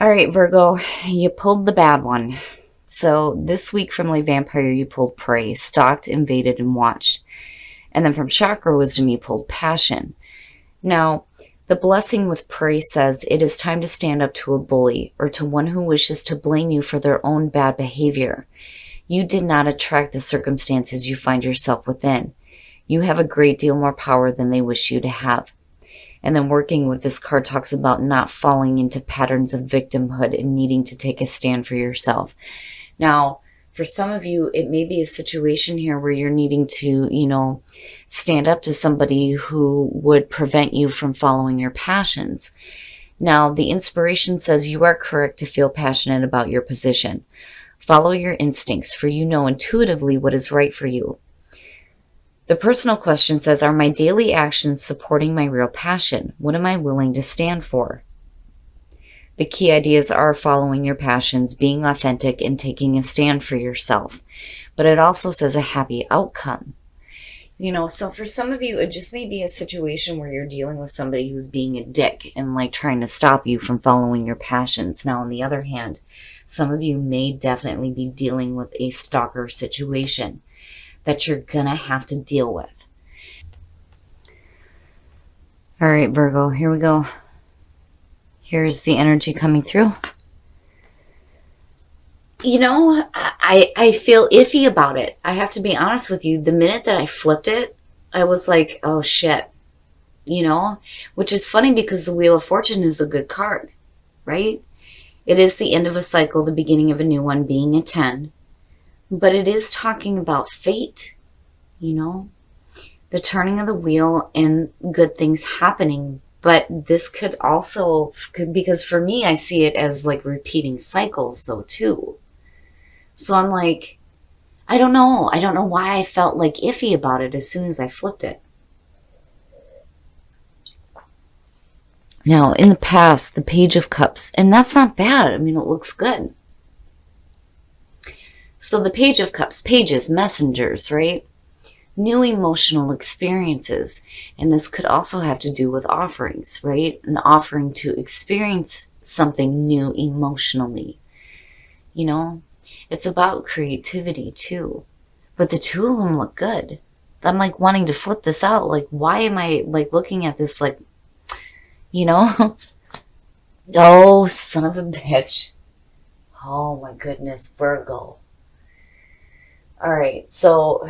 All right, Virgo, you pulled the bad one. So this week from Lay Vampire, you pulled Prey, Stalked, Invaded, and Watched. And then from Chakra Wisdom, you pulled Passion. Now, the blessing with Prey says it is time to stand up to a bully or to one who wishes to blame you for their own bad behavior. You did not attract the circumstances you find yourself within. You have a great deal more power than they wish you to have. And then working with this card talks about not falling into patterns of victimhood and needing to take a stand for yourself. Now, for some of you, it may be a situation here where you're needing to, stand up to somebody who would prevent you from following your passions. Now, the inspiration says you are correct to feel passionate about your position. Follow your instincts, for you know intuitively what is right for you. The personal question says, are my daily actions supporting my real passion? What am I willing to stand for? The key ideas are following your passions, being authentic, and taking a stand for yourself. But it also says a happy outcome. So for some of you, it just may be a situation where you're dealing with somebody who's being a dick and like trying to stop you from following your passions. Now, on the other hand, some of you may definitely be dealing with a stalker situation that you're gonna have to deal with. All right, Virgo, here we go. Here's the energy coming through. I feel iffy about it. I have to be honest with you. The minute that I flipped it, I was like, oh shit, which is funny because the Wheel of Fortune is a good card, right? It is the end of a cycle, the beginning of a new one, being a 10. But it is talking about fate, the turning of the wheel and good things happening. But this could also, because for me, I see it as like repeating cycles though too. So I'm like, I don't know. I don't know why I felt like iffy about it as soon as I flipped it. Now, in the past, the Page of Cups, and that's not bad. I mean, it looks good. So the Page of Cups, pages, messengers, right? New emotional experiences. And this could also have to do with offerings, right? An offering to experience something new emotionally. It's about creativity too. But the two of them look good. I'm like wanting to flip this out. Like, why am I like looking at this like, Oh, son of a bitch. Oh my goodness, Virgo. All right, so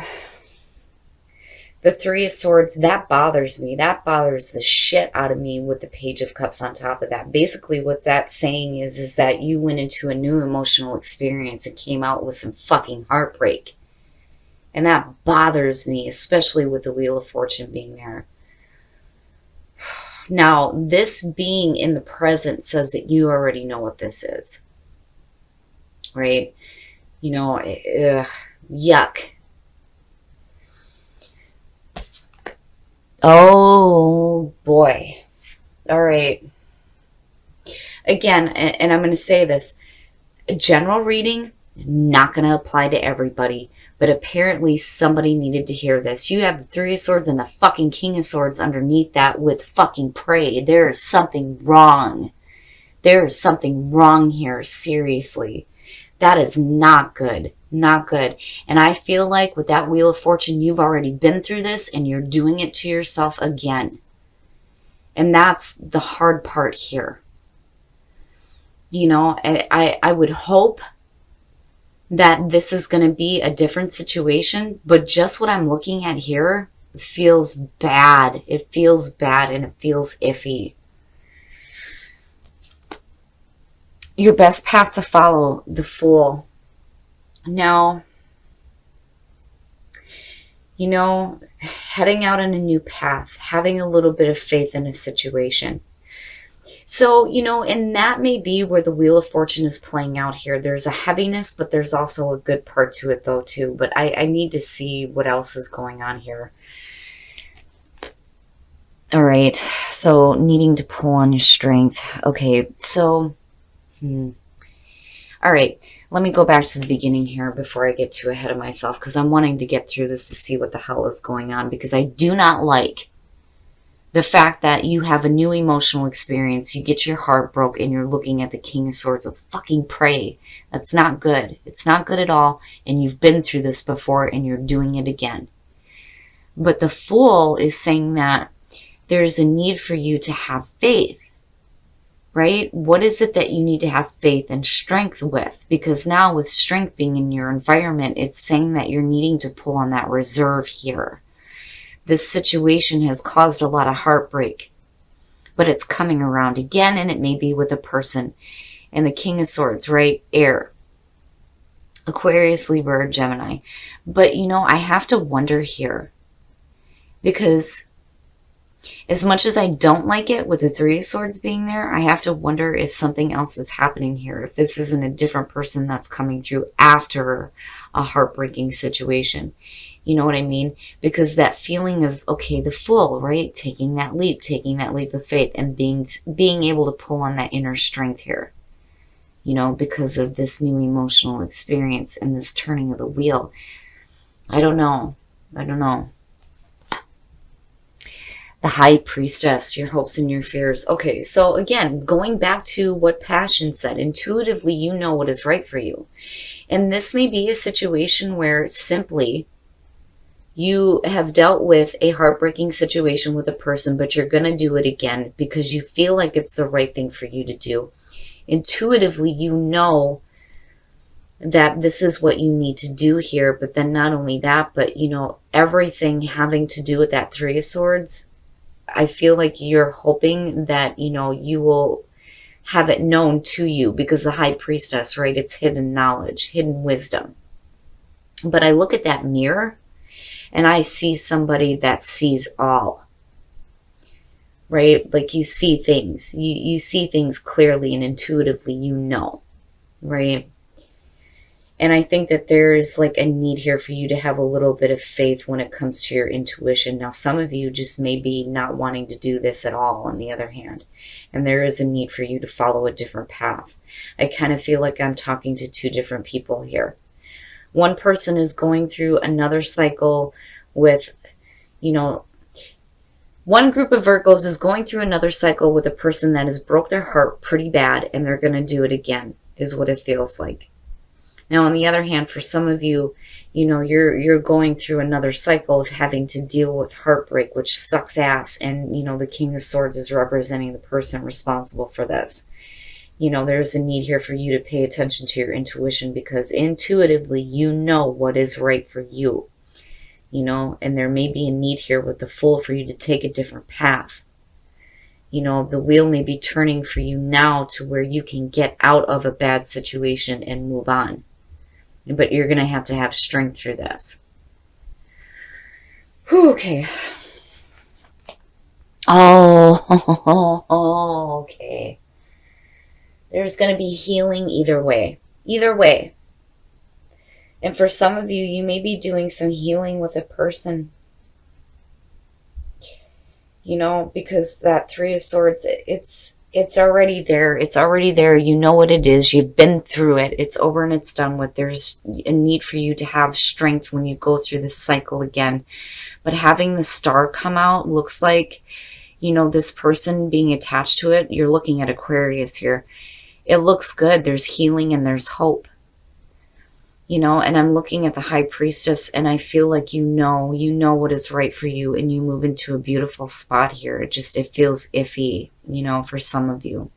the Three of Swords, that bothers me. That bothers the shit out of me with the Page of Cups on top of that. Basically, what that's saying is that you went into a new emotional experience and came out with some fucking heartbreak. And that bothers me, especially with the Wheel of Fortune being there. Now, this being in the present says that you already know what this is. Right? Yuck. Oh, boy. All right. Again, and I'm going to say this. General reading, not going to apply to everybody. But apparently somebody needed to hear this. You have the Three of Swords and the fucking King of Swords underneath that with fucking Prey. There is something wrong. There is something wrong here, seriously. That is not good. Not good. And I feel like with that Wheel of Fortune, you've already been through this and you're doing it to yourself again. And that's the hard part here. I would hope that this is going to be a different situation, but just what I'm looking at here feels bad. It feels bad and it feels iffy. Your best path to follow, the Fool. Now, heading out on a new path, having a little bit of faith in a situation. So, and that may be where the Wheel of Fortune is playing out here. There's a heaviness, but there's also a good part to it though too. But I need to see what else is going on here. All right, so needing to pull on your strength. Okay, so, all right, let me go back to the beginning here before I get too ahead of myself, because I'm wanting to get through this to see what the hell is going on, because I do not like The fact that you have a new emotional experience, you get your heart broke, and you're looking at the King of Swords with fucking prey. That's not good. It's not good at all, and you've been through this before, and you're doing it again. But the Fool is saying that there's a need for you to have faith, right? What is it that you need to have faith and strength with? Because now with strength being in your environment, it's saying that you're needing to pull on that reserve here. This situation has caused a lot of heartbreak, but it's coming around again, and it may be with a person. And the King of Swords, right? Air. Aquarius, Libra, or Gemini. But, I have to wonder here, because as much as I don't like it with the Three of Swords being there, I have to wonder if something else is happening here. If this isn't a different person that's coming through after a heartbreaking situation. You know what I mean? Because that feeling of, okay, the Fool, right? Taking that leap of faith, and being able to pull on that inner strength here. Because of this new emotional experience and this turning of the wheel. I don't know. The High Priestess, your hopes and your fears. Okay, so again, going back to what Passion said, intuitively you know what is right for you. And this may be a situation where simply you have dealt with a heartbreaking situation with a person, but you're going to do it again because you feel like it's the right thing for you to do. Intuitively, you know that this is what you need to do here. But then not only that, but, everything having to do with that Three of Swords, I feel like you're hoping that, you will have it known to you, because the High Priestess, right? It's hidden knowledge, hidden wisdom. But I look at that mirror and I see somebody that sees all, right? Like you see things, you see things clearly and intuitively, right? And I think that there's like a need here for you to have a little bit of faith when it comes to your intuition. Now, some of you just may be not wanting to do this at all, on the other hand. And there is a need for you to follow a different path. I kind of feel like I'm talking to two different people here. One person is going through another cycle with, one group of Virgos is going through another cycle with a person that has broke their heart pretty bad, and they're going to do it again, is what it feels like. Now, on the other hand, for some of you, you're going through another cycle of having to deal with heartbreak, which sucks ass. And, the King of Swords is representing the person responsible for this. There's a need here for you to pay attention to your intuition, because intuitively, you know what is right for you. And there may be a need here with the Fool for you to take a different path. The wheel may be turning for you now to where you can get out of a bad situation and move on. But you're going to have strength through this. Whew, okay. Oh, okay. There's going to be healing either way. Either way. And for some of you, you may be doing some healing with a person. Because that Three of Swords, it's already there. It's already there. You know what it is. You've been through it. It's over and it's done with. There's a need for you to have strength when you go through this cycle again. But having the Star come out looks like, this person being attached to it. You're looking at Aquarius here. It looks good. There's healing and there's hope. And I'm looking at the High Priestess, and I feel like you know what is right for you, and you move into a beautiful spot here. It feels iffy, for some of you.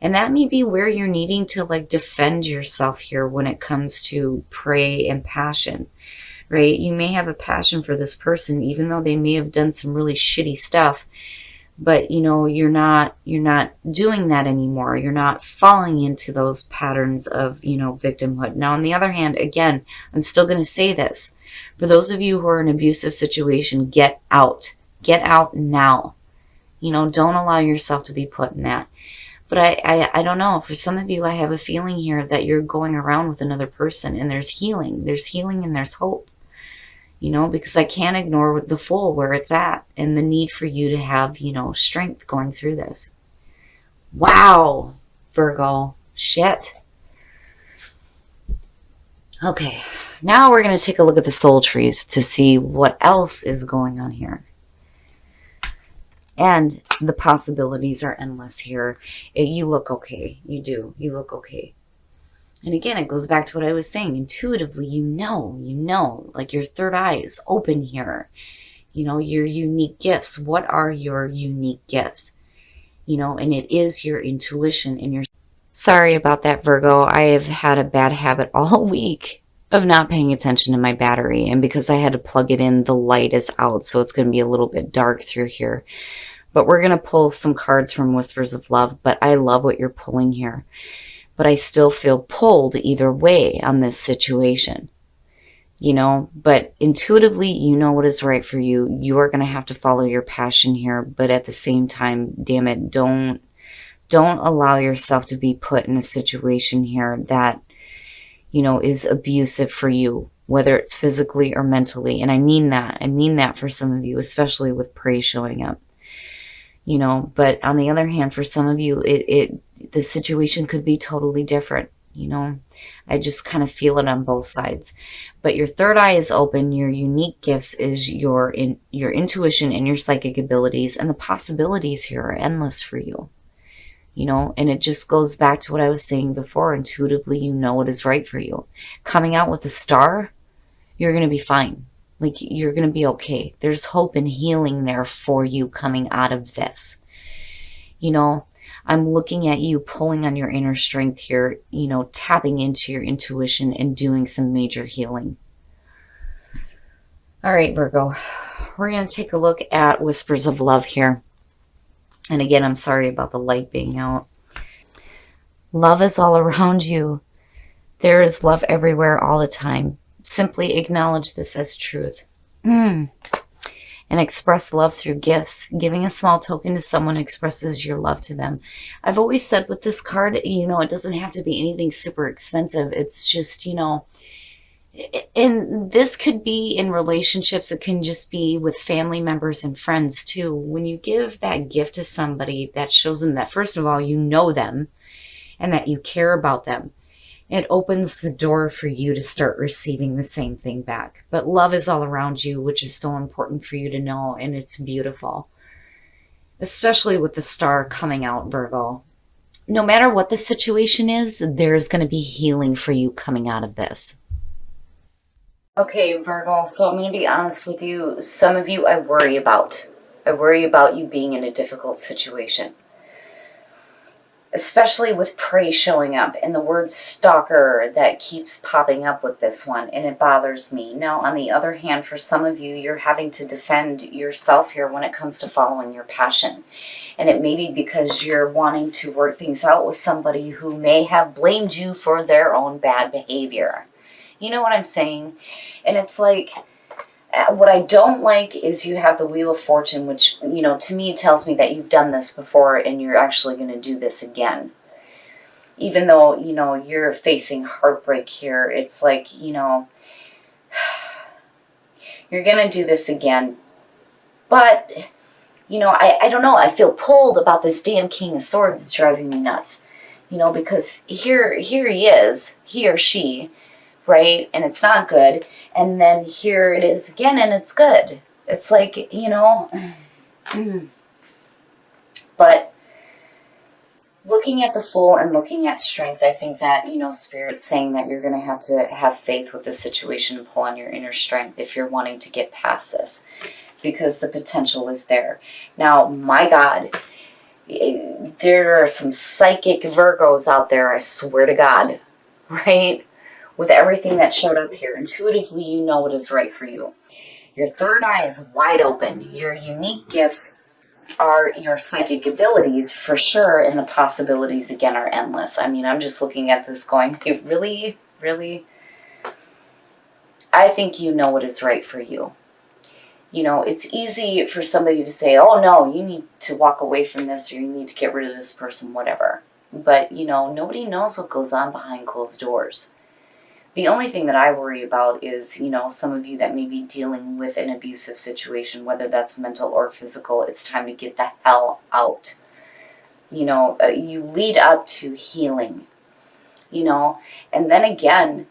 And that may be where you're needing to defend yourself here when it comes to prey and passion, right? You may have a passion for this person, even though they may have done some really shitty stuff. But, you're not doing that anymore. You're not falling into those patterns of, victimhood. Now, on the other hand, again, I'm still going to say this. For those of you who are in an abusive situation, get out. Get out now. Don't allow yourself to be put in that. But I don't know. For some of you, I have a feeling here that you're going around with another person, and there's healing. There's healing and there's hope. Because I can't ignore the Fool where it's at, and the need for you to have, strength going through this. Wow, Virgo. Shit. Okay, now we're going to take a look at the soul trees to see what else is going on here. And the possibilities are endless here. You look okay. You do. You look okay. And again, it goes back to what I was saying. Intuitively, you know, like your third eye is open here. You know, your unique gifts. What are your unique gifts? You know, and it is your intuition and your... Sorry about that, Virgo. I have had a bad habit all week of not paying attention to my battery. And because I had to plug it in, the light is out. So it's going to be a little bit dark through here. But we're going to pull some cards from Whispers of Love. But I love what you're pulling here. But I still feel pulled either way on this situation. You know, but intuitively, you know what is right for you. You are going to have to follow your passion here. But at the same time, damn it, don't allow yourself to be put in a situation here that, you know, is abusive for you, whether it's physically or mentally. And I mean that. I mean that for some of you, especially with prey showing up. You know, but on the other hand, for some of you, the situation could be totally different. You know, I just kind of feel it on both sides. But your third eye is open. Your unique gifts is your intuition and your psychic abilities, and the possibilities here are endless for you. You know, and it just goes back to what I was saying before. Intuitively, you know what is right for you. Coming out with a star, you're going to be fine. Like, you're going to be okay. There's hope and healing there for you coming out of this. You know, I'm looking at you pulling on your inner strength here, you know, tapping into your intuition and doing some major healing. All right, Virgo, we're going to take a look at Whispers of Love here. And again, I'm sorry about the light being out. Love is all around you. There is love everywhere all the time. Simply acknowledge this as truth. And express love through gifts. Giving a small token to someone expresses your love to them. I've always said with this card, you know, it doesn't have to be anything super expensive. It's just, you know, and this could be in relationships. It can just be with family members and friends too. When you give that gift to somebody, that shows them that, first of all, you know them and that you care about them. It opens the door for you to start receiving the same thing back. But love is all around you, which is so important for you to know, and it's beautiful. Especially with the star coming out, Virgo. No matter what the situation is, there's going to be healing for you coming out of this. Okay, Virgo, so I'm going to be honest with you. Some of you I worry about. I worry about you being in a difficult situation. Especially with prey showing up and the word stalker that keeps popping up with this one, and it bothers me. Now, on the other hand, for some of you, you're having to defend yourself here when it comes to following your passion. And it may be because you're wanting to work things out with somebody who may have blamed you for their own bad behavior. You know what I'm saying? And it's like, what I don't like is you have the Wheel of Fortune, which, you know, to me tells me that you've done this before and you're actually going to do this again. Even though, you know, you're facing heartbreak here, it's like, you know, you're going to do this again. But, you know, I don't know. I feel pulled about this damn King of Swords. It's driving me nuts. You know, because here he is, he or she, right? And it's not good. And then here it is again, and it's good. It's like, you know, but looking at the Fool and looking at Strength, I think that, you know, Spirit's saying that you're going to have faith with this situation and pull on your inner strength if you're wanting to get past this, because the potential is there. Now, my God, there are some psychic Virgos out there, I swear to God, right? With everything that showed up here, intuitively, you know what is right for you. Your third eye is wide open. Your unique gifts are your psychic abilities, for sure, and the possibilities, again, are endless. I mean, I'm just looking at this going, really, really? I think you know what is right for you. You know, it's easy for somebody to say, oh, no, you need to walk away from this, or you need to get rid of this person, whatever. But, you know, nobody knows what goes on behind closed doors. The only thing that I worry about is, you know, some of you that may be dealing with an abusive situation, whether that's mental or physical, it's time to get the hell out. You know, you lead up to healing, you know, and then again,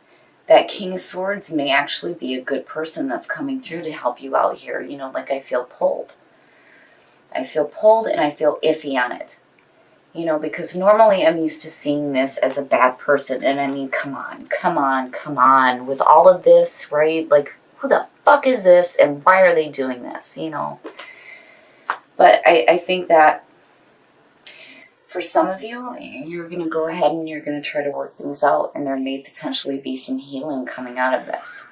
that King of Swords may actually be a good person that's coming through to help you out here, you know, like I feel pulled. I feel pulled and I feel iffy on it. You know, because normally I'm used to seeing this as a bad person. And I mean, come on. With all of this, right? Like, who the fuck is this? And why are they doing this? You know? But I think that for some of you, you're going to go ahead and you're going to try to work things out. And there may potentially be some healing coming out of this.